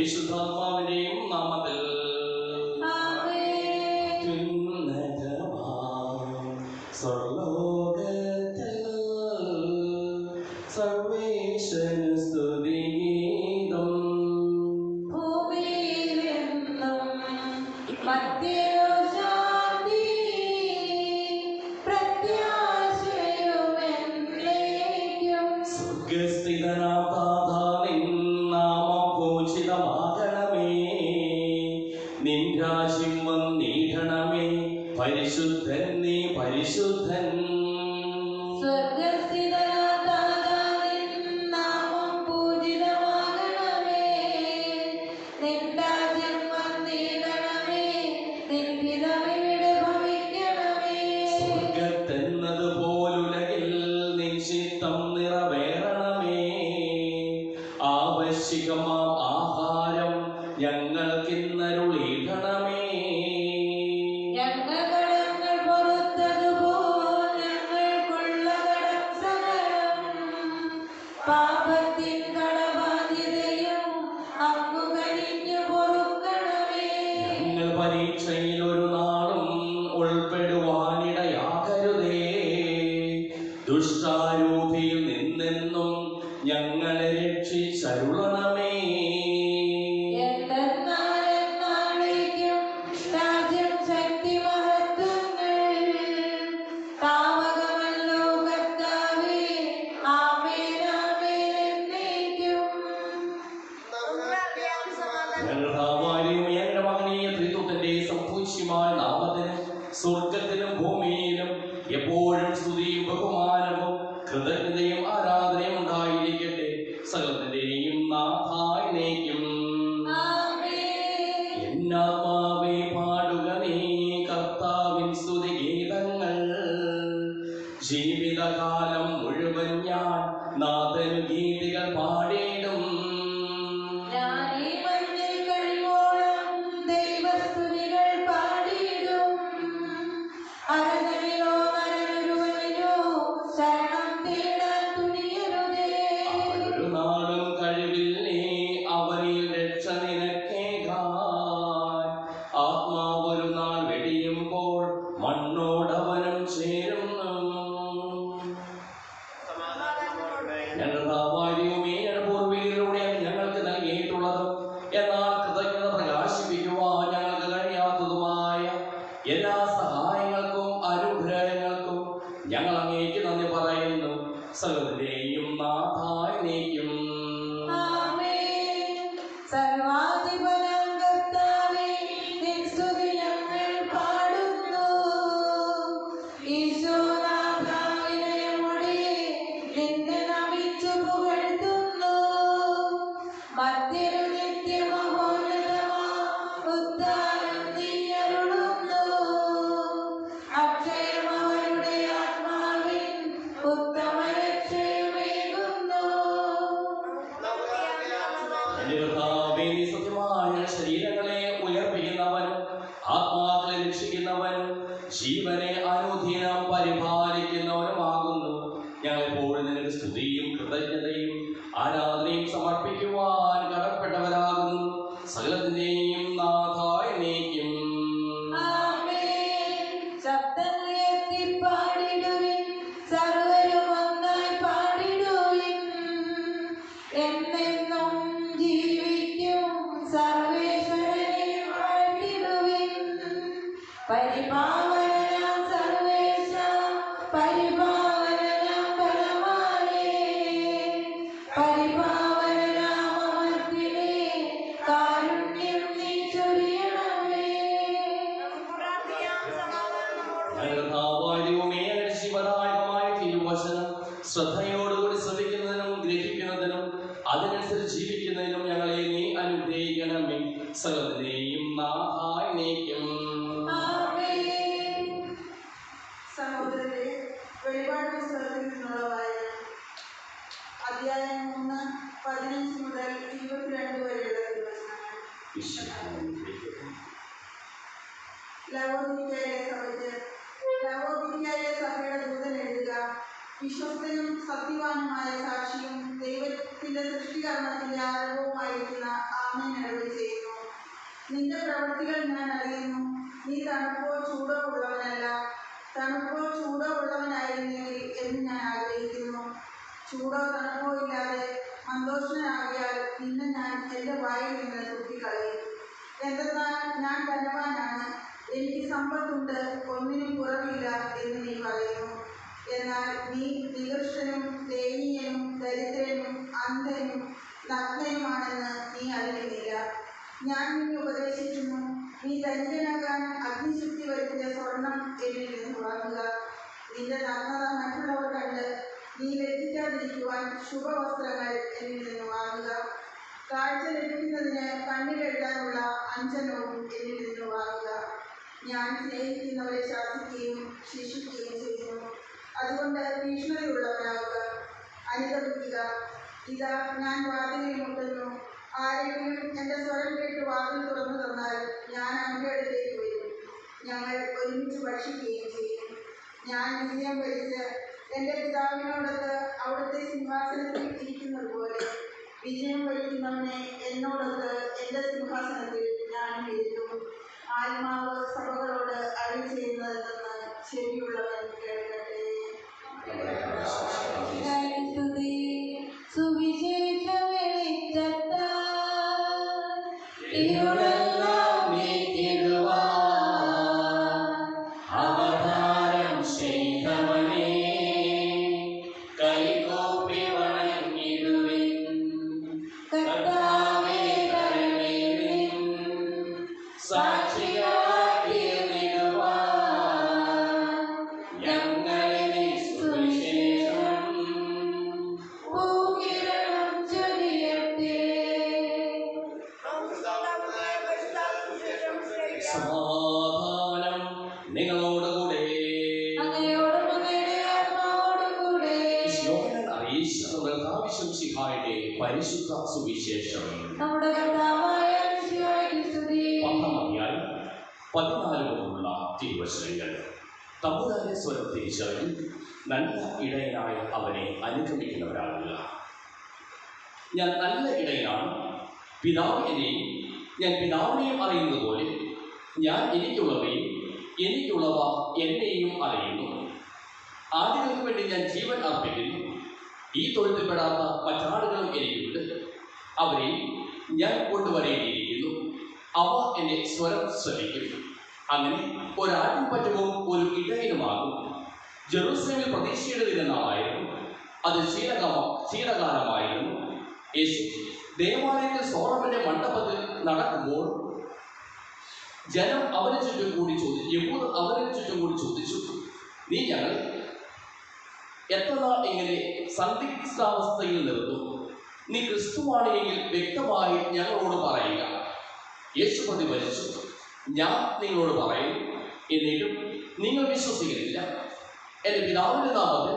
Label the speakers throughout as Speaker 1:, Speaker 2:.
Speaker 1: പരിശുദ്ധാത്മാവിന്റെയും നാമത്തിൽ. സ്വർലോകത്തിൽ സർവേശ്വരന് സ്തുതിഗീതം.
Speaker 2: ഭൂമിയിലെന്നും മധ്യയോ ശാന്തി പ്രത്യാശയുമെന്നേക്കും.
Speaker 1: സ്വർഗസ്ഥിതനാം താതാ, നിൻ നാമം പൂജിതമാകണമേ. നിൻ രാജ്യം വന്നിടണമേ. പരിശുദ്ധൻ നീ പരിശുദ്ധൻ.
Speaker 2: സ്വർഗസ്ഥിതനാം താതാ, നിൻ നാമം പൂജിതമാകണമേ. നിൻ രാജ്യം വന്നിടണമേ. നിൻ ഹിതമിവിടെ ഭവിക്കണമേ.
Speaker 1: സ്വർഗത്തെന്നതുപോലുലകിൽ നിൻ ചിത്തം നിറവേറണമേ. ആവശ്യകമാം ആഹാരം ഞങ്ങൾക്കിന്നരുളിടണമേ.
Speaker 2: ഞങ്ങൾ കടങ്ങൾ പൊറുത്തതുപോൽ ഞങ്ങൾക്കുള്ള കടം സകലം പാപത്തിൻ കടബാധ്യതയും അങ്ങു കനിഞ്ഞു പൊറുക്കണമേ.
Speaker 1: ഞങ്ങൾ പരീക്ഷയിൽ ഒരു നാളും ഉൾപ്പെടുവാനിടയാകരുതേ. ദുഷ്ടാരൂപിയിൽ നിന്നെന്നും ഞങ്ങളെ രക്ഷിച്ചരുളണമേ.
Speaker 2: എന്തെന്നാലെന്നാളേക്കും രാജ്യം ശക്തി മഹത്വങ്ങൾ താവകമല്ലോ കർത്താവേ. ആമേൻ ആമേൻ എന്നേക്കും.
Speaker 1: ഞങ്ങളുടെ മകനീയ ത്രിത്വത്തിന്റെ സംപൂജ്യമായ നാമത്തിന് സ്വർഗത്തിലും ഭൂമിയിലും എപ്പോഴും സ്തുതിയും ബഹുമാനവും കൃതജ്ഞതയും ആരാധനയും ഉണ്ടായിരിക്കട്ടെ. സകലത്തിന്റെയും നാഥായിനേക്കും.
Speaker 2: ആമേൻ.
Speaker 1: എന്നാത്മാവേ പാടുക നീ കർത്താവിൻ സ്തുതിഗീതങ്ങൾ. ജീവിതകാലം മുഴുവൻ ഞാൻ നാഥനു ഗീതികൾ പാടിയിടും.
Speaker 2: ഞാനീ മണ്ണിൽ കഴിവോളം ദൈവസ്തുതികൾ പാടിയിടും. അരസനിലോ നരനൊരുവനിലോ ശരണം തേടാൻ തുനിയരുതേ.
Speaker 1: ഒരു നാളും കഴിവില്ലേ അവരിൽ രക്ഷ നിനക്കേകാൻ. ആത്മാവൊരു നാൾ വെടിയുമ്പോൾ മണ്ണോടവനും ചേരുന്നു. ഞങ്ങളുടെ വാര്യവുമേ പൂർവികരുടെ ഞങ്ങൾക്ക് നൽകിയിട്ടുള്ളതും എന്നാൽ കൃതജ്ഞത പ്രകാശിപ്പിക്കുവാൻ ഞങ്ങൾക്ക് കഴിയാത്തതുമായ എല്ലാ സഹായങ്ങൾക്കും അനുഗ്രഹങ്ങൾക്കും ഞങ്ങൾ അങ്ങേക്ക് നന്ദി പറയുന്നു. സകലത്തിന്റെയും നാഥായിനേക്കും.
Speaker 2: ആമേൻ. സർവാധിപനാം കർത്താവേ, നിൻ സ്തുതി ഞങ്ങൾ പാടുന്നു. ഈശോനാഥാ, വിനയമോടെ നിന്നെ നമിച്ചു പുകഴ്ത്തുന്നു. മധ്യരു നിത്യമഹോന്നതമാം ഉദ്ധാനം നീ അരുളുന്നു. അക്ഷയമവരുടെ ആത്മാവിൻ ഉത്തമ രക്ഷയുമേകുന്നു.
Speaker 1: സത്യമായ ശരീരങ്ങളെ ഉയർപ്പിക്കുന്നവനും ആത്മാക്കളെ രക്ഷിക്കുന്നവനും ജീവനെ അനുദിനം പരിപാലിക്കുന്നവനുമാകുന്നു. ഞങ്ങൾ എപ്പോഴും നിനക്ക് സ്തുതിയും കൃതജ്ഞതയും ആരാധനയും സമർപ്പിക്കുവാൻ കടപ്പെട്ടവരാകുന്നു. സകലത്തിന്റെയും നാഥായിനേക്കും.
Speaker 2: ആമേൻ. ശബ്ദമുയർത്തി പാടിടുവിൻ, സർവ്വരും ഒന്നായി പാടിടുവിൻ. എന്നെന്നും ജീവിക്കും സർവേശ്വരനെ വാഴ്ത്തിടുവിൻ. പരിപാവനനാം സർവേശ, പരിപാവനനാം ബലവാനേ, പരിപാവനനാം അമർത്തിനേ, കാരുണ്യം നീ ചൊരിയണമേ.
Speaker 1: ശിവദായകമായ തിരുവചനം ശ്രദ്ധയോടുകൂടി ശ്രവിക്കുന്നതിനും ഗ്രഹിക്കുന്നതിനും അതിനനുസരിച്ച് ജീവിക്കുന്നതിനും ഞങ്ങളെ നീ അനുഗ്രഹിക്കണമേ. സകലത്തിന്റെയും നാഥായിനേക്കും.
Speaker 2: ആമേൻ.
Speaker 3: സഹോദരരെ, വെളിപാട് പുസ്തകത്തിൽ നിന്നുള്ള വായന. അധ്യായം 3, 15 മുതൽ 22 വരെയുള്ള തിരുവചനങ്ങൾ. ലവോദിക്കയിലെ സഭയുടെ ദൂതൻ എഴുതുക. വിശ്വസ്തനും സത്യവാനുമായ സാക്ഷിയും ദൈവത്തിന്റെ സൃഷ്ടികർമ്മത്തിന്റെ ആരംഭവുമായിരിക്കുന്ന ആ ആമേൻ അരുളി ചെയ്യുന്നു. നിന്റെ പ്രവൃത്തികൾ ഞാൻ അറിയുന്നു. നീ തണുപ്പോ ചൂടോ ഉള്ളവനല്ല. തണുപ്പോ ചൂടോ ഉള്ളവനായിരുന്നെങ്കിൽ എന്ന് ഞാൻ ആഗ്രഹിക്കുന്നു. ചൂടോ തണുപ്പോ ഇല്ലാതെ മന്ദോഷനാകിയാൽ നിന്നെ ഞാൻ എൻ്റെ വായിൽ നിന്ന് തുപ്പിക്കളയും. എന്തെന്നാൽ ഞാൻ ധനവാനാണ്, എനിക്ക് സമ്പത്തുണ്ട്, ഒന്നിനും കുറവില്ല എന്ന് നീ പറയുന്നു. എന്നാൽ നീ നികൃഷ്ടനും ദയനീയനും ദരിദ്രനും അന്ധനും നഗ്നനുമാണെന്ന് നീ അറിയുന്നില്ല. ഞാൻ നിന്നെ ഉപദേശിക്കുന്നു. നീ ധന്യനാകാൻ അഗ്നിശുദ്ധി വരുത്തിയ സ്വർണം എന്നിൽ നിന്ന് വാങ്ങുക. നിന്റെ നഗ്നത മറ്റുള്ളവർ കണ്ട് നീ ലജ്ജിക്കാതിരിക്കുവാൻ ശുഭവസ്ത്രങ്ങൾ എന്നിൽ നിന്ന് വാങ്ങുക. കാഴ്ച ലഭിക്കുന്നതിന് കണ്ണിലെഴുതാനുള്ള അഞ്ജനവും എന്നിൽ നിന്ന് വാങ്ങുക. ഞാൻ സ്നേഹിക്കുന്നവരെ ശാസിക്കുകയും ശിക്ഷിക്കുകയും ചെയ്യുന്നു. അതുകൊണ്ട് ഭീഷണതയുള്ളവരാകുക, അനുഗമിക്കുക. ഇതാ ഞാൻ വാതിലിൽ മുട്ടുന്നു. ആരെങ്കിലും എൻ്റെ സ്വരം കേട്ട് വാതിൽ തുറന്നു തന്നാൽ ഞാൻ അവൻ്റെ അടുത്തേക്ക് വരും. ഞങ്ങൾ ഒരുമിച്ച് ഭക്ഷിക്കുകയും ചെയ്യും. ഞാൻ വിജയം വരിച്ച് എൻ്റെ പിതാവിനോടൊത്ത് അവിടുത്തെ സിംഹാസനത്തിൽ ഇരിക്കുന്നത് പോലെ വിജയം വരിക്കുന്നവനെ എന്നോടൊത്ത് എൻ്റെ സിംഹാസനത്തിൽ ഞാൻ ഇരുത്തും. ആത്മാവ് സഭകളോട് അരുളി ചെയ്യുന്നതെന്ന് ശരിയുള്ളവൻ കേൾക്കട്ടെ.
Speaker 2: സുവിശേഷ വെളിച്ചത്താൽ ഇരുളെല്ലാം നീക്കിടുവാൻ അവതാരം ചെയ്തവനേ, കൈകൂപ്പി വണങ്ങിടുവിൻ. കർത്താവേ, കരുണയിൻ സാക്ഷികളായി തീർന്നിടുവാൻ ഞങ്ങളെ നീ സുവിശേഷം പൂകിരണം ചൊരിയട്ടെ.
Speaker 1: സമാധാനം നിങ്ങളോടുകൂടെ.
Speaker 2: അങ്ങയോടും അങ്ങയുടെ ആത്മാവോടും കൂടെ.
Speaker 1: യോഹന്നാൻ അറിയിച്ച കർത്താവിന്റെ പരിശുദ്ധ സുവിശേഷം
Speaker 2: നമ്മുടെ കർത്താവായ മിശിഹായ്ക്ക് സ്തുതി.
Speaker 1: 10-ാം അധ്യായം 14 മുതലുള്ള തിരുവചനങ്ങൾ. തമ്പുരാന്റെ സ്വരം തിരിച്ചറിഞ്ഞ് നല്ല ഇടയനായ അവനെ അനുഗമിക്കുന്നവരാകുക. ഞാൻ നല്ല ഇടയനാണ്, പിതാവ് എന്നെയും ഞാൻ പിതാവിനെയും അറിയുന്നത് പോലെ ഞാൻ എനിക്കുള്ളവയും എനിക്കുള്ളവ എന്നെയും അറിയുന്നു. ആടുകൾക്ക് വേണ്ടി ഞാൻ ജീവൻ അർപ്പിക്കുന്നു. ഈ തൊഴുത്തിൽപ്പെടാത്ത മറ്റാടുകളും എനിക്കുണ്ട്, അവരെ ഞാൻ കൊണ്ടുവരേണ്ടിയിരിക്കുന്നു. അവ എന്നെ സ്വരം ശ്രമിക്കും. അങ്ങനെ ഒരാട്ടിൻ പറ്റവും ഒരു ഇടയനുമാകും. ജെറൂസലേമിൽ പ്രതീക്ഷയുടെ തിരുനാളായിരുന്നു. അത് ശീതകാലമായിരുന്നു. യേശു ദേവാലയത്തിൽ സോളമന്റെ മണ്ഡപത്തിൽ നടക്കുമ്പോൾ ജനം അവന് ചുറ്റും കൂടി ചോദിച്ചു, യഹൂദർ അവന് ചുറ്റും കൂടി ചോദിച്ചു, നീ ഞങ്ങൾ എത്ര നാൾ ഇങ്ങനെ സന്ദിഗ്ധാവസ്ഥയിൽ നിർത്തും? നീ ക്രിസ്തുവാണെങ്കിൽ വ്യക്തമായി ഞങ്ങളോട് പറയുക. യേശു പ്രതിഫലിച്ചു, ഞാൻ നിങ്ങളോട് പറയും, എന്നിട്ടും നിങ്ങൾ വിശ്വസിക്കുന്നില്ല. എൻ്റെ പിതാവിൻ്റെ നാമത്തിൽ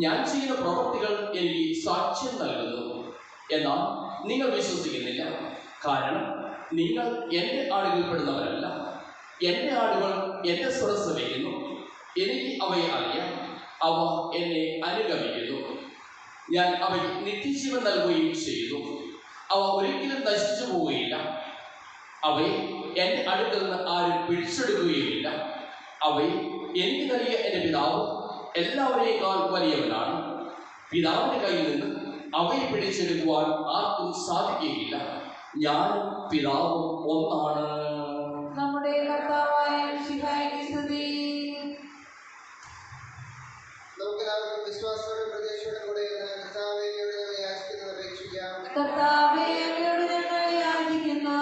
Speaker 1: ഞാൻ ചെയ്യുന്ന പ്രവൃത്തികൾ എനിക്ക് സാക്ഷ്യം നൽകുന്നു, എന്നാൽ നിങ്ങൾ വിശ്വസിക്കുന്നില്ല. കാരണം നിങ്ങൾ എൻ്റെ ആടുകൾപ്പെടുന്നവരല്ല. എൻ്റെ ആടുകൾ എൻ്റെ സ്വരം ശ്രമിക്കുന്നു. എനിക്ക് അവയെ അറിയാം, അവ എന്നെ അനുഗമിക്കുന്നു. ഞാൻ അവയ്ക്ക് നിത്യജീവൻ നൽകുകയും ചെയ്തു. അവ ഒരിക്കലും നശിച്ചു പോവുകയില്ല. അവയെ എൻ്റെ അടുക്കൽ നിന്ന് ആരും പിടിച്ചെടുക്കുകയുമില്ല. അവയെ എനിക്ക് നൽകിയ എൻ്റെ പിതാവ് എല്ലാവരേക്കാൾ വലിയവനാണ്. പിതാവിൻ്റെ കയ്യിൽ നിന്ന് അവയെ പിടിച്ചെടുക്കുവാൻ ആർക്കും സാധിക്കുകയില്ല. ഞാനും പിതാവും ഒന്നാണ്.
Speaker 2: നമ്മുടെ കർത്താവായ മിശിഹായ്ക്ക് സ്തുതി.
Speaker 4: നമുക്കെല്ലാവർക്കും വിശ്വാസത്തോടെ പ്രതീക്ഷയോടെ കൂടെ കർത്താവേ, അങ്ങയോട് ഞങ്ങൾ യാചിക്കുന്നത് അപേക്ഷിക്കാം.
Speaker 2: കർത്താവേ, അങ്ങയോട് ഞങ്ങൾ യാചിക്കുന്നു.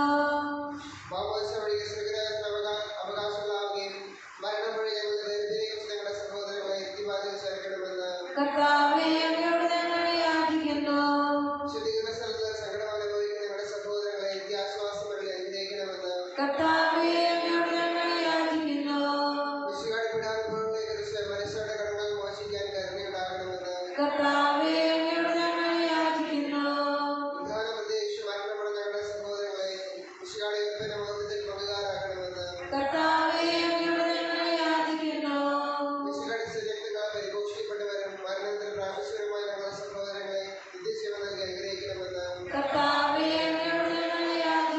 Speaker 4: മാമോദിസ വഴി സ്വർഗ്ഗരാജ്യത്തിന് അവകാശങ്ങളാവുകയും മരണം വഴി ഞങ്ങളുടെ ദരിദ്രരെയും ഞങ്ങളുടെ സഹോദരങ്ങളെ യുക്തിവാദികൾ ചേർക്കണമെന്ന്
Speaker 2: കർത്താവേ, അങ്ങയോട് ഞങ്ങൾ യാചിക്കുന്നു.
Speaker 4: ശുദ്ധീകരണ സ്ഥലത്ത് സങ്കടം അനുഭവിക്കുന്ന ഞങ്ങളുടെ സഹോദരങ്ങളെ നിത്യാശ്വാസം വഴി അനുഗ്രഹിക്കണമെന്ന്
Speaker 2: കർത്താവേ, അങ്ങയോട് ഞങ്ങൾ യാചിക്കുന്നു.
Speaker 4: വിശുകാട് പീഡാനുഭവങ്ങളെ കുറിച്ച് മനുഷ്യരുടെ കടങ്ങൾ മോചിക്കാൻ കരുണയുണ്ടാകണമെന്ന്
Speaker 2: കർത്താവേ, അങ്ങയോട് ഞങ്ങൾ യാചിക്കുന്നു.
Speaker 4: പ്രധാനമന്ത്രി മരണപ്പെടുന്ന ഞങ്ങളുടെ സഹോദരങ്ങളെ വിശുകാട് ഉൽപ്പന്ന മഹത്വത്തിൽ പങ്കുകാരാകണമെന്ന്
Speaker 2: കർത്താവേ, അങ്ങയോട് ഞങ്ങൾ യാചിക്കുന്നു.
Speaker 4: വിശുകാട് സജക്തങ്ങളാൽ പരിപോഷിക്കപ്പെട്ടവരും മരണത്തിൽ പ്രാപിച്ചവരുമായ ഞങ്ങളുടെ സഹോദരങ്ങളെ നിത്യജീവൻ നൽകി അനുഗ്രഹിക്കണമെന്ന്
Speaker 2: കർത്താവേ, അങ്ങയോട് ഞങ്ങൾ യാചിക്കുന്നു.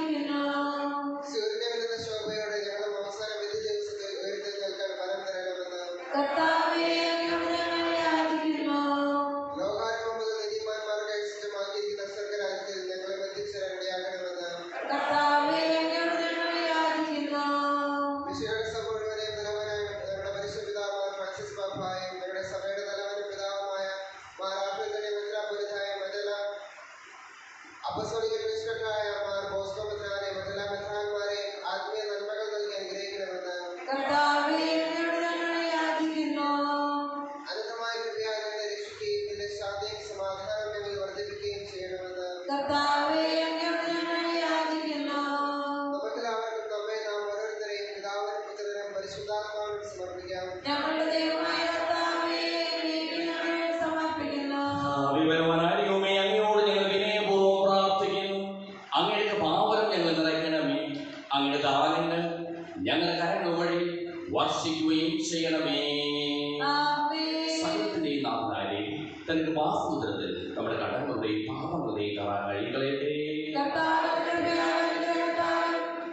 Speaker 1: കൃപാസമുദ്രത്തിൽ നമ്മുടെ കടങ്ങളുടെയും പാപങ്ങളുടെയും കറാൻ കഴികളയട്ടെ.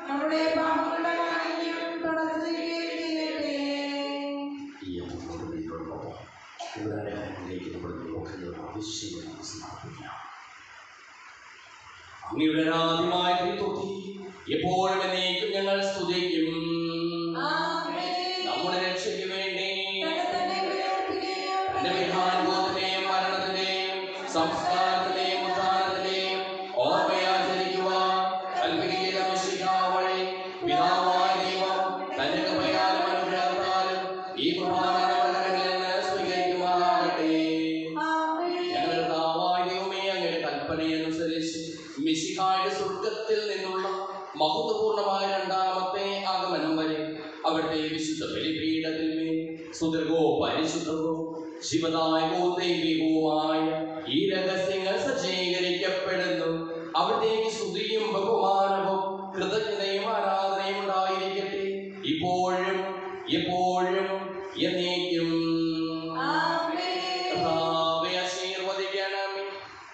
Speaker 2: നമ്മുടെ പാപങ്ങളുടെ മാലിന്യം തുടർച്ചയായി ചെയ്യട്ടെ.
Speaker 1: ഈ അമ്മയോടൊപ്പം കൂടാതെ കാര്യങ്ങളിലേക്ക് നമ്മൾ നോക്കുന്നത് ആവശ്യമായി സമർപ്പിക്കാം. അങ്ങയുടെ ആദ്യമായ ത്രിത്വത്തെ എപ്പോഴും എന്നേക്കും ഞങ്ങൾ സ്തുതിക്കും. നമ്മുടെ രക്ഷയ്ക്ക് വേണ്ടി തന്റെ വിധാനുഭവത്തിന്റെയും മരണത്തിന്റെയും സംസ്കാരത്തിന്റെയും ഉദ്ധാനത്തിന്റെയും ഓർമ്മയാചരിക്കുവാൻ കൽപ്പിക്കുന്ന മിശിഹാ വഴി പിതാവായ ദൈവം തന്റെ കൃപയാലും അനുഗ്രഹത്താലും ഈ കുർബാനകളിൽ നിന്ന് സ്വീകരിക്കുമാറാകട്ടെ. ഞങ്ങളുടെ കർത്താവായ ദൈവമേ, അങ്ങയുടെ കൽപ്പനയനുസരിച്ച് മിശിഹായുടെ സ്വർഗത്തിൽ നിന്നുള്ള മഹത്വപൂർണമായ രണ്ടാമത്തെ ആഗമനം വരെ അവിടുത്തെ വിശുദ്ധ ബലിപീഠത്തിന്മേൽ സുദീർഘവും പരിശുദ്ധവും ശിവദായകവും ദൈവികവുമായ ഈ രഹസ്യങ്ങൾ സജ്ജീകരിക്കപ്പെടുന്നു. അവിടത്തേക്ക് സ്തുതിയും ബഹുമാനവും കൃതജ്ഞതയും ആരാധനയും ഉണ്ടായിരിക്കട്ടെ, ഇപ്പോഴും എപ്പോഴും എന്നേക്കും. ആശീർവദിക്കണമേ.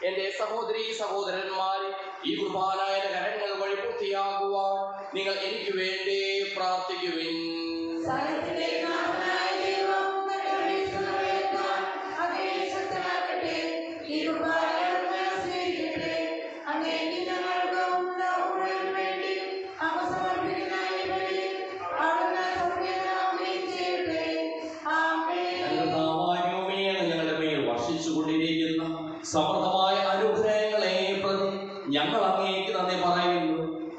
Speaker 1: എന്റെ സഹോദരീ സഹോദരന്മാരെ, ഈ കുർബാനായ കരങ്ങൾ വഴി പൂർത്തിയാകുവാൻ നിങ്ങൾ എനിക്ക് വേണ്ടി പ്രാർത്ഥിക്കുവിൻ. ഞങ്ങളുടെ മേൽ വർഷിച്ചുകൊണ്ടിരിക്കുന്ന സമൃദ്ധമായ അനുഗ്രഹങ്ങളെ പ്രതി ഞങ്ങൾ അങ്ങേക്ക് നന്ദി പറയുന്നു.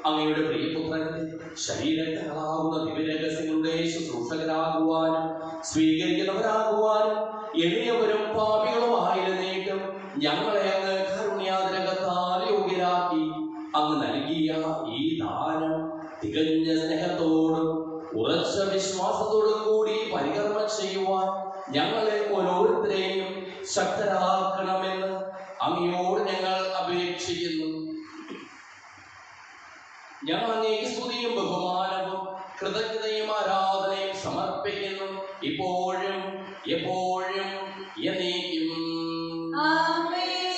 Speaker 1: അങ്ങയുടെ പ്രിയപുത്രന്റെ ശരീരങ്ങളാകുന്ന ദിവ്യരഹസ്യങ്ങളുടെ ശുശ്രൂഷകരാകുവാനും സ്വീകരിക്കുന്നവരാകുവാനും എളിയവരും പാപികളുമായിരുന്നേക്കും ഞങ്ങളെ അങ്ങ് കാരുണ്യാതിരകത്താൽ യോഗ്യരാക്കി. അങ്ങ് നൽകിയ ഈ ദാനം തികഞ്ഞ സ്നേഹത്തോടും ഉറച്ച വിശ്വാസത്തോടും കൂടി പരികർമ്മം ചെയ്യുവാൻ ഞങ്ങളെ ഓരോരുത്തരെയും ശക്തരാക്കണമെന്ന് അങ്ങയോട് ഞങ്ങൾ അപേക്ഷിക്കുന്നു. ഞങ്ങൾ അങ്ങേക്ക് സ്തുതിയും ബഹുമാനവും കൃതജ്ഞതയും ആരാധനയും സമർപ്പിക്കുന്നു, ഇപ്പോഴും എപ്പോഴും എന്നേക്കും.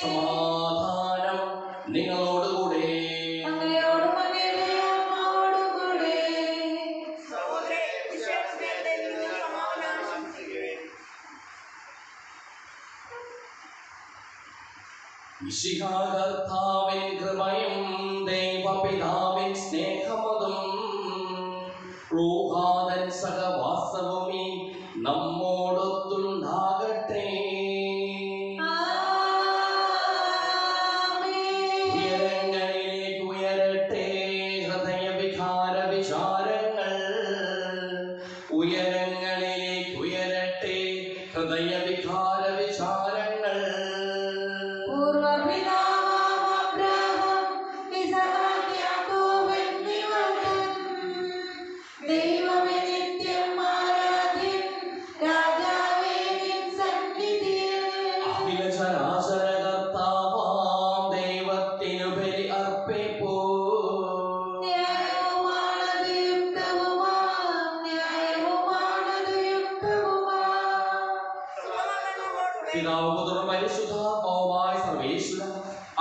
Speaker 1: സമാധാനം നിങ്ങളോടുകൂടെ. മിശിഹാകർത്താവിൻ കൃപയും ദൈവപിതാവിൻ സ്നേഹമതും റൂഹാദൻ സഹവാസവും നമ്മോടൊത്തുണ്ടാകട്ടെ. ഉയരങ്ങളിലേക്ക് ഉയരട്ടെ ഹൃദയവികാര വിചാരങ്ങൾ. ഉയരങ്ങളിലേക്ക് ഉയരട്ടെ ഹൃദയവികാര വിചാരങ്ങൾ.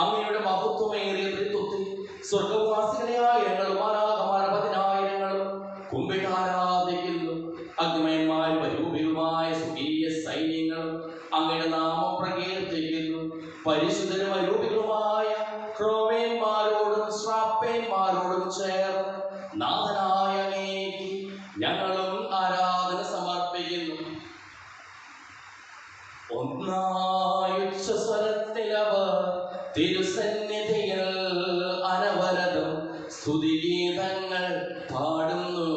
Speaker 1: അങ്ങയുടെ മഹത്വമേറിയ ത്രിത്വത്തിൽ സ്വർഗവാസികളെ ആയിരങ്ങളും മാലാഖമാർ പതിനായിരങ്ങളും കുമ്പിട്ട് ആരാധിക്കുന്നു. അഗ്നിമയന്മാരും അരൂപികളുമായ സ്വർഗീയ സൈന്യങ്ങളും അങ്ങയുടെ നാമം പ്രകീർത്തിക്കുന്നു. പരിശുദ്ധരും അരൂപികളുമായ ക്രോവേന്മാരോടും ശ്രാപ്പേന്മാരോടും ചേർന്ന് നാഥനായ അങ്ങേക്ക് ഞങ്ങളും ആരാധന സമർപ്പിക്കുന്നു. ഒന്നായുച്ചസ്വരത്തിലവർ തിരുസന്നിധിയിൽ അനവരതം സ്തുതിഗീതങ്ങൾ പാടുന്നു.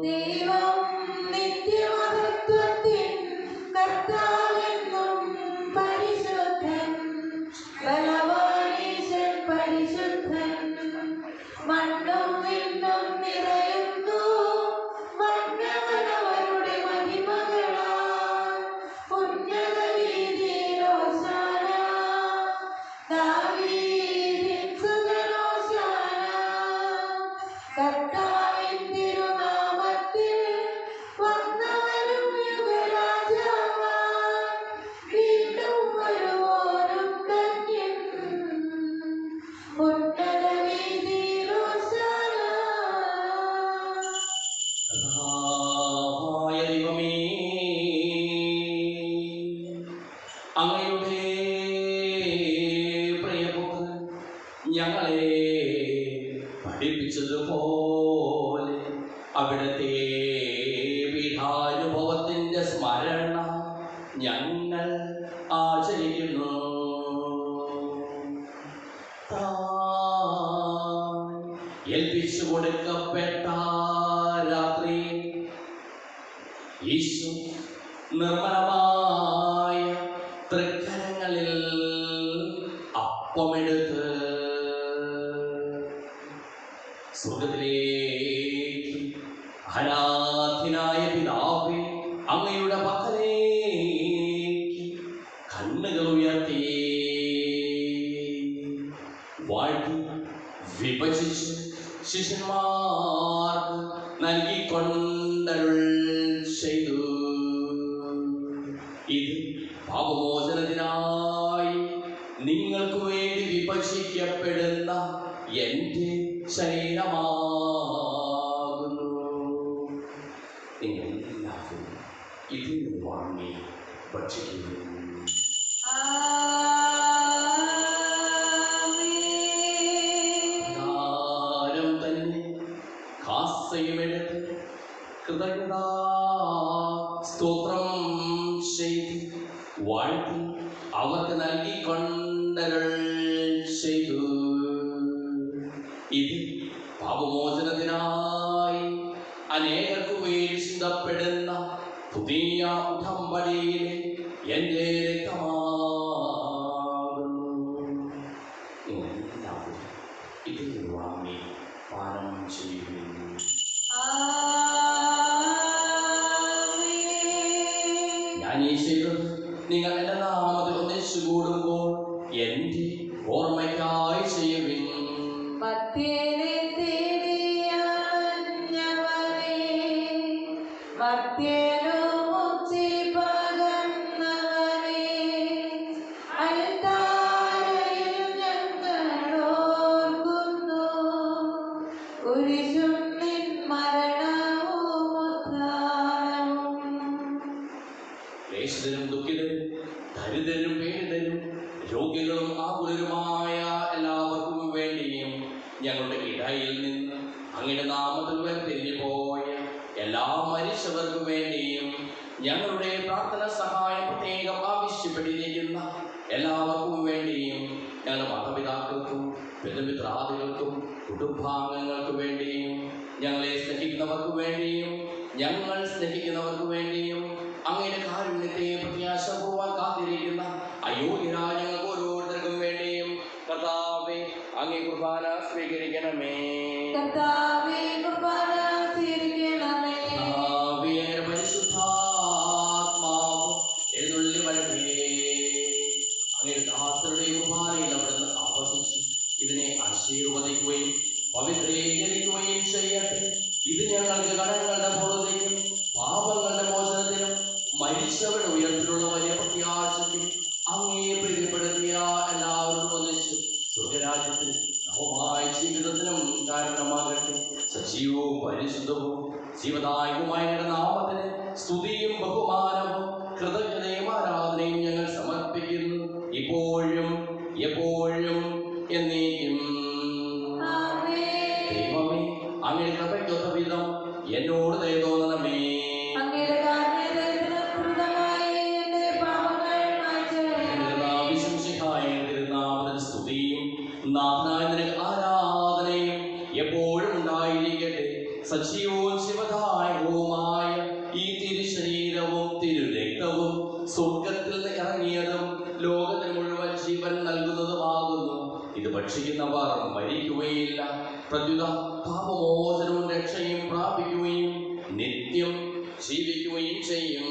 Speaker 2: ദൈവം നിത്യമഹത്വത്തിൻ കർത്താവെന്നും പരിശുദ്ധൻ, ബലവാനീശൻ പരിശുദ്ധൻ. മണ്ണും വിണ്ണും നിറയുന്നു മന്നവനവരുടെ മഹിമകളാൽ. ഉന്നത രീതിയിൽ ഹോശാന.
Speaker 1: അങ്ങയുടെ പ്രിയപുത്രൻ ഞങ്ങളെ പഠിപ്പിച്ചതുപോലെ അവിടുത്തെ പീഠാനുഭവത്തിന്റെ സ്മരണ ഞങ്ങൾ ആചരിക്കുന്നു. ഏൽപ്പിച്ചു കൊടുക്കപ്പെട്ട രാത്രി ഈശോ നിർമ്മലമായ തൃക്കരങ്ങളിൽ അപ്പമെടുത്ത് സ്വർഗ്ഗത്തിലേക്ക് ആരാധ്യനായ പിതാവേ അങ്ങയുടെ പക്കലേക്ക് കണ്ണുകൾ ഉയർത്തി വാഴ്ത്തി വിഭജിച്ച് ശിഷ്യന്മാർക്ക് നൽകിക്കൊണ്ടരുൾ ചെയ്തു. ഇത് പാപമോചനത്തിനായി നിങ്ങൾക്ക് വേണ്ടി വിഭജിക്കപ്പെടുന്ന എൻ്റെ ശരീരമാകുന്നു. നിങ്ങൾ എല്ലാവരും ഇതിൽ നിന്ന് വാങ്ങി ഭക്ഷിക്കുന്നു. കാസയുമെടുത്ത് കൃതജ്ഞതാ സ്തോത്രം ചെയ്ത് വാഴ്ത്തി അവർക്ക് നൽകിക്കൊണ്ടരുൾ ചെയ്തു. ഇത് പാപമോചനത്തിനായി അനേകർക്കു വേണ്ടി ചിന്തപ്പെടുന്ന പുതിയ ഉടമ്പടിയിലെ എൻ്റെ രക്തമാകുന്നു. എല്ലാവരും ഇതിൽ വാങ്ങി പാനം ചെയ്യുന്നു. ഞാൻ ഈ ചെയ്തത് നിങ്ങൾ എൻ്റെ നാമത്തിൽ ഒന്നിച്ചു കൂടുമ്പോൾ എൻ്റെ ഓർമ്മയ്ക്കായി ചെയ്യുവിൻ. ക്ലേശിതരും ദുഃഖിതരും ദരിദ്രരും പീഡിതരും രോഗികളും ആകുലരുമായ എല്ലാവർക്കും വേണ്ടിയും ഞങ്ങളുടെ ഇടയിൽ നിന്ന് അങ്ങയുടെ നാമത്തിൽ വേർപിരിഞ്ഞു പോയ എല്ലാ മരിച്ചവർക്കും വേണ്ടിയും ഞങ്ങളുടെ പ്രാർത്ഥന സഹായം പ്രത്യേകം ആവശ്യപ്പെട്ടിരിക്കുന്ന എല്ലാവർക്കും വേണ്ടിയും ഞങ്ങളുടെ മാതാപിതാക്കൾക്കും ബന്ധുമിത്രാദികൾക്കും കുടുംബാംഗങ്ങൾക്ക് വേണ്ടിയും ഞങ്ങളെ സ്നേഹിക്കുന്നവർക്ക് വേണ്ടിയും ഞങ്ങൾ സ്നേഹിക്കുന്നവർക്ക് വേണ്ടിയും അങ്ങയുടെ കാരുണ്യത്തെ പ്രത്യാശപൂർവ്വം കാത്തിരിക്കുന്ന അയോഗ്യരായ ഞങ്ങൾക്ക് ഓരോരുത്തർക്കും വേണ്ടിയും കർത്താവേ അങ്ങേ കുർബാന സ്വീകരിക്കണമേ. പരിശുദ്ധാത്മാവ് എഴുന്നള്ളി വരട്ടെ. അങ്ങയുടെ ദാസരുടെ കുർബാനയിൽ അവിടുന്ന് ആവർത്തിച്ച് ഇതിനെ ആശീർവദിക്കുകയും പവിത്രീകരിക്കുകയും ചെയ്യട്ടെ. ഇത് ഞങ്ങൾക്ക് കടങ്ങളുടെ പൂർണ്ണതയ്ക്കും പാപങ്ങളുടെ മോചനത്തിനും മരിച്ചവരുടെ ഉയർത്തിലുള്ള വലിയ പ്രത്യാശയ്ക്കും അങ്ങേ പ്രീതിപ്പെടുത്തിയ എല്ലാവരും ഒന്നിച്ച് സ്വർഗരാജ്യത്തിൽ നവമായ ജീവിതത്തിനും കാരണമാകട്ടെ. സജീവവും പരിശുദ്ധവും ജീവദായകവുമായ നാമത്തിന് സ്തുതിയും ബഹുമാനവും കൃതജ്ഞതയും ആരാധനയും ഞങ്ങൾ സമർപ്പിക്കുന്നു, ഇപ്പോഴും എപ്പോഴും എന്നേക്കും. ദൈവമേ, അങ്ങയുടെ കൃപയ്ക്കൊത്ത വിധം എന്നോട് ദയ തോന്നണമേ. സ്തുതിയും നാഥനായ നിനക്ക് ആരാധനയും എപ്പോഴും ഉണ്ടായിരിക്കട്ടെ. സജീവവും ശിവദായകവുമായ ഈ തിരുശരീരവും തിരുരക്തവും സ്വർഗത്തിൽ നിന്ന് ഇറങ്ങിയതും ലോകത്തിന് മുഴുവൻ ജീവൻ നൽകുന്നതുമാകുന്നു. ഇത് ഭക്ഷിക്കുന്നവർ മരിക്കുകയില്ല, പ്രത്യുത പാപമോചനവും രക്ഷയും പ്രാപിക്കുകയും നിത്യം ജീവിക്കുകയും ചെയ്യും.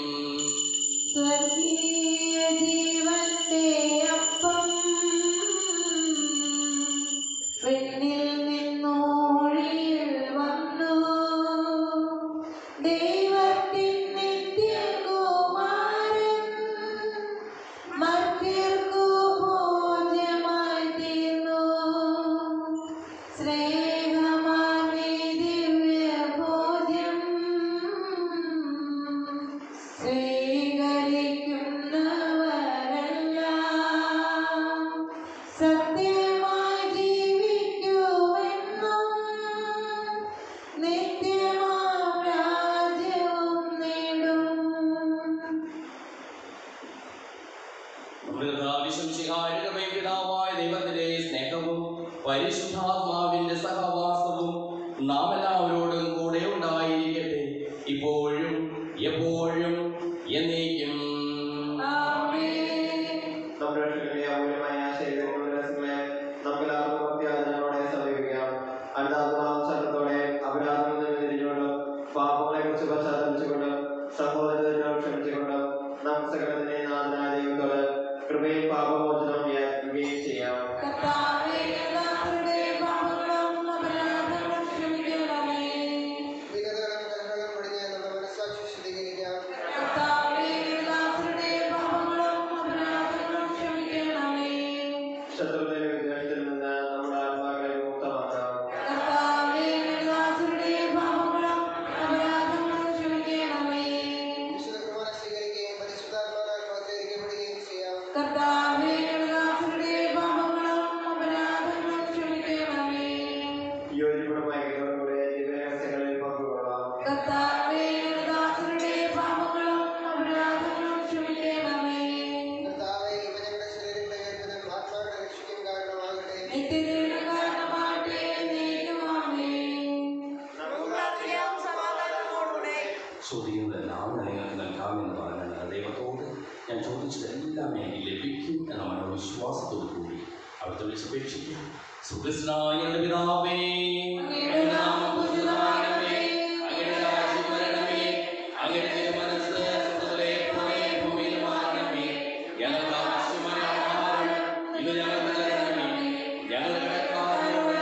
Speaker 2: സ്വീകരിക്കും
Speaker 1: പിതാവായ ദൈവത്തിന്റെ സ്നേഹവും പരിശുദ്ധാത്മാവിന്റെ സഹവാസവും നാം എല്ലാവരോടും കൂടെ ഉണ്ടായിരിക്കട്ടെ, ഇപ്പോഴും എപ്പോഴും എന്നേക്കും.
Speaker 5: സഹോദരനോട് ക്ഷമിച്ചുകൊണ്ട് നാം സകലത്തിനെ നാഥനായ ദൈവത്തോട് കൃപയും പാപമോചനവും യാചിക്കുകയും ചെയ്യാം. ശത്രുവിന്റെ വിദ്വേഷത്തിൽ നിന്ന് നമ്മുടെ ആത്മാക്കളെ മുക്തമാക്കാം. യോജിപ്പുമായി ദിവ്യരഹസ്യങ്ങളിൽ പങ്കുകൊള്ളാം.
Speaker 1: ചോദിക്കുന്നതെല്ലാം നിങ്ങൾക്ക് നൽകാമെന്ന് പറഞ്ഞാൽ ദൈവത്തോട് ഞാൻ ചോദിച്ചതെല്ലാം എനിക്ക് ലഭിക്കും എന്ന മനോവിശ്വാസത്തോടു കൂടി അവിടുത്തെ വിളിച്ചപേക്ഷിക്കും. സുഖസ്നായ പിതാവേ, അങ്ങയുടെ നാമം പൂജിതമാകണമേ, അങ്ങയുടെ രാജ്യം വരണമേ, അങ്ങയുടെ മനസ്സ് സ്വർഗ്ഗത്തിലെ പോലെ ഭൂമിയിലുമാകണമേ. ഞങ്ങൾക്ക് ആവശ്യമായ ആഹാരം ഇന്ന് ഞങ്ങൾക്ക് തരണമേ. ഞങ്ങളുടെ കടക്കാരോട്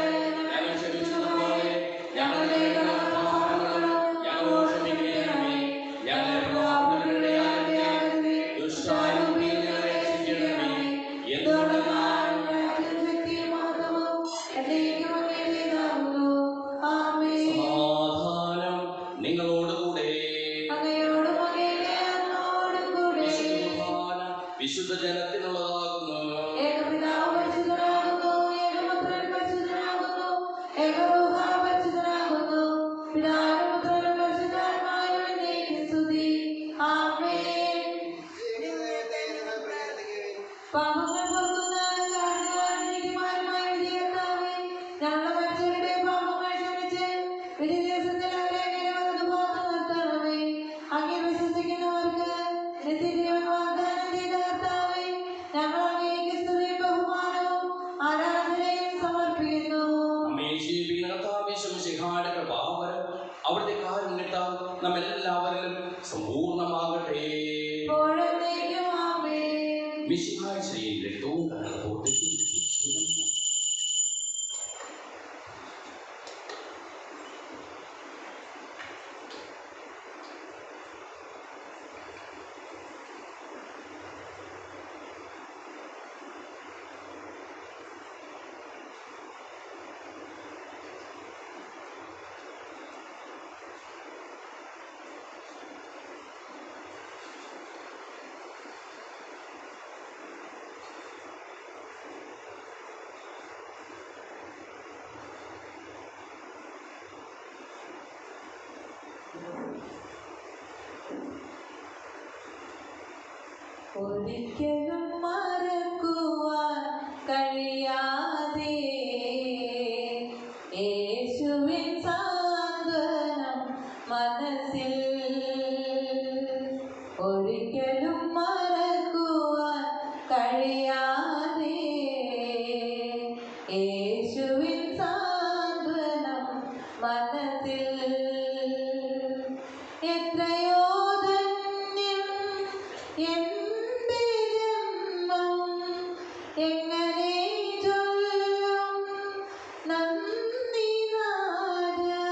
Speaker 1: ഞങ്ങൾ ക്ഷമിച്ചതുപോലെ ഞങ്ങളുടെ പാപങ്ങളും ഞങ്ങളോട് ക്ഷമിക്കണമേ. ഞങ്ങളെ പ്രലോഭനങ്ങളുടെ ഇടയാക്കരുതേ, ദുഷ്ടാരൂപിയിൽ ഞങ്ങളെ രക്ഷിക്കണമേ. എന്തുകൊണ്ടെന്നാൽ സമാധാനം നിങ്ങളോടുകൂടെ. വിശുദ്ധ ജനത്തിനുള്ളതാകുന്നു. അവിടുത്തെ കാരുണ്യത്താൽ നമ്മെല്ലാവരിലും സമ്പൂർണ്ണമാകട്ടെ. മിശിഹായ ശരീരം രക്തവും കരളത്തോടെ
Speaker 2: ഒരിക്കലും മറക്കുവാൻ കഴിയാതെ യേശുവിൻ സാന്ത്വനം മനസ്സിൽ, ഒരിക്കലും മറക്കുവാൻ കഴിയാതെ യേശുവിൻ സാന്ത്വനം മനസ്സിൽ. എത്രയോ ധന്യം എന്റെ ജന്മം, എങ്ങനെ ചൊല്ലും നന്ദി നാഥാ,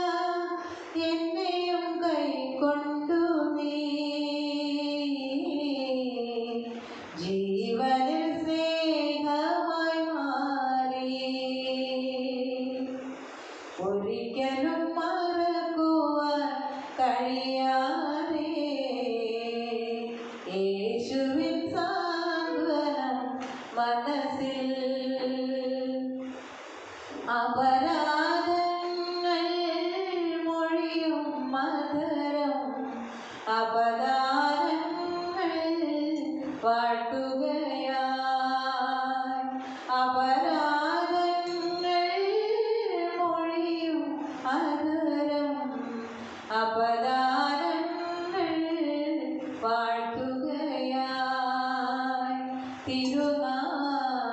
Speaker 2: എന്നെയും കൈക്കൊണ്ടു നീ ജീവനിൽ സ്നേഹമായി മാറി. ഒരിക്കലും മറക്കുവാൻ കഴിയാതെ യേശുവിൻ സാന്ത്വനം മനസ്സിൽ. അപരാധങ്ങൾ മൊഴിയും മധുരം, അപദാനങ്ങൾ വാഴ്ത്തുകയാ തിരുനാമത്തിൻ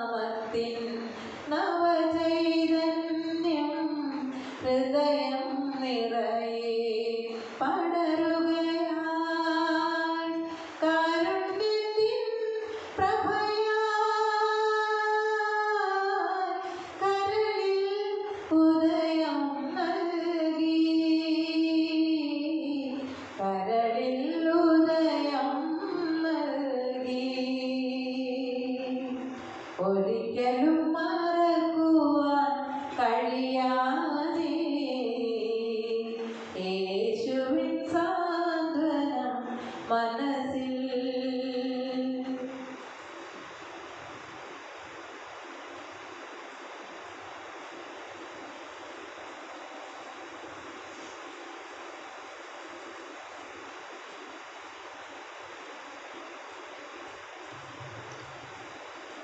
Speaker 2: നവചൈതന്യം ഹൃദയം നിറയെ പടരുകയായി കാരുണ്യത്തിൻ പ്രഭയായി കരളിൽ ഉദയം നൽകി കരളിൽ ഉദയം നൽകി ഒരിക്കലും മറക്കുവാൻ കഴിയാതെ യേശുവിൻ സാന്ത്വനം മനസ്സിൽ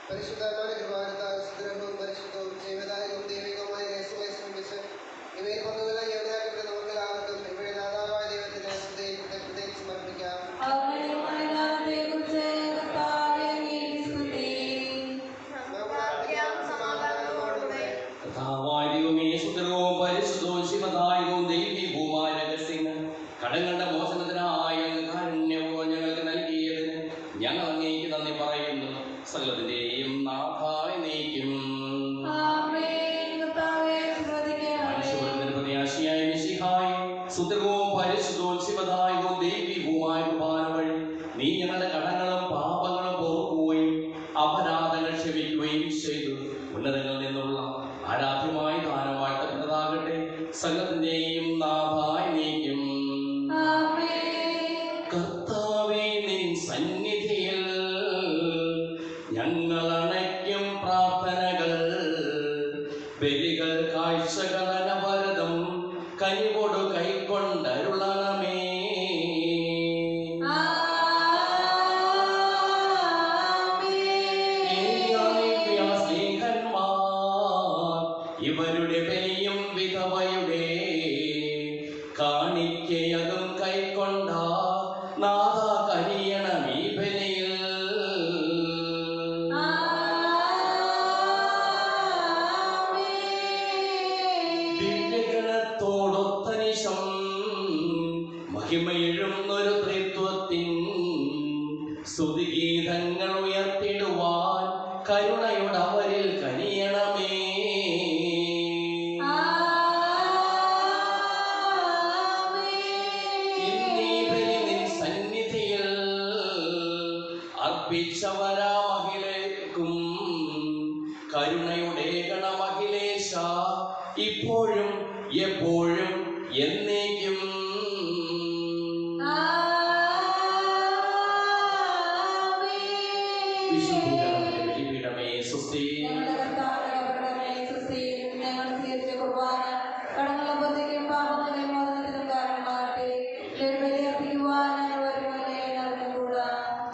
Speaker 4: പരിശുദ്ധമായ കൃപാനത്താൽ സുദൃഢവും പരിശുദ്ധവും ജീവദായകവും ദൈവികവുമായ രഹസ്യമായി ശ്രമിച്ച് ഇവയിൽ പങ്കുകളെ യോഗ്യരാക്കപ്പെട്ട നമുക്കെല്ലാവർക്കും ഇവയുടെ നാഥാവായ ദൈവത്തിന് സ്തുതിയും കൃതജ്ഞതയും സമർപ്പിക്കാം.
Speaker 1: കർത്താവായ ദൈവമേ, സുന്ദരവും പരിശുദ്ധവും ശിവദായകവും ദൈവികവുമായ രഹസ്യങ്ങൾ കടങ്ങളുടെ മോചനത്തിനായി അങ്ങ് കാരുണ്യവും ഞങ്ങൾക്ക് നൽകിയതിന് ഞങ്ങൾ അങ്ങേക്ക് നന്ദി പറയുന്നു. സകലത്തിന്റെയും നാഥായി നീക്കും മനുഷ്യവർഗത്തിന് പ്രത്യാശിയായ മിശിഹായി സുന്ദരവും പരിശുദ്ധവും ശിവദായകവും ദൈവികവുമായ കുർബാന വഴി നീ ഞങ്ങളുടെ കടങ്ങളും പാപങ്ങളും പൊറുക്കുകയും അപരാധങ്ങൾ ക്ഷമിക്കുകയും ചെയ്തു. ഉന്നതങ്ങളിൽ നിന്നുള്ള ആരാധ്യമായ ദാനം വാഴ്ത്തപ്പെട്ടതാകട്ടെ. സകലത്തിന്റെയും നാഥായി നീക്കും. കർത്താവേ, നിൻ സന്നിധിയിൽ ഞങ്ങൾ അണയ്ക്കും പ്രാർത്ഥനകൾ ബലികൾ കാഴ്ചകൾ അനവരതം കനിവോട് കൈക്കൊണ്ടരുളണമേ. ഇവരുടെ ബലിയും വിധവയുടെ കാണിക്കയതും കൈക്കൊണ്ട നാഥ കനിയണം ഈ ബലിയിൽ. ദിവ്യഗണത്തോടൊത്തനിശം മഹിമയെഴുന്നൊരു ത്രിത്വത്തിൻ സ്തുതിഗീതങ്ങൾ ഉയർത്തിടുവാൻ കരുണയുടെ അവരിൽ കനിയണമേ. അർപ്പിച്ചവരാ മഹിലേക്കും കരുണയുടെ ഗണമഹിലേശ ഇപ്പോഴും എപ്പോഴും എന്നേക്കും. വിശുദ്ധീകരണത്തിന്റെ ബലിപീഠമേ സ്വസ്തി.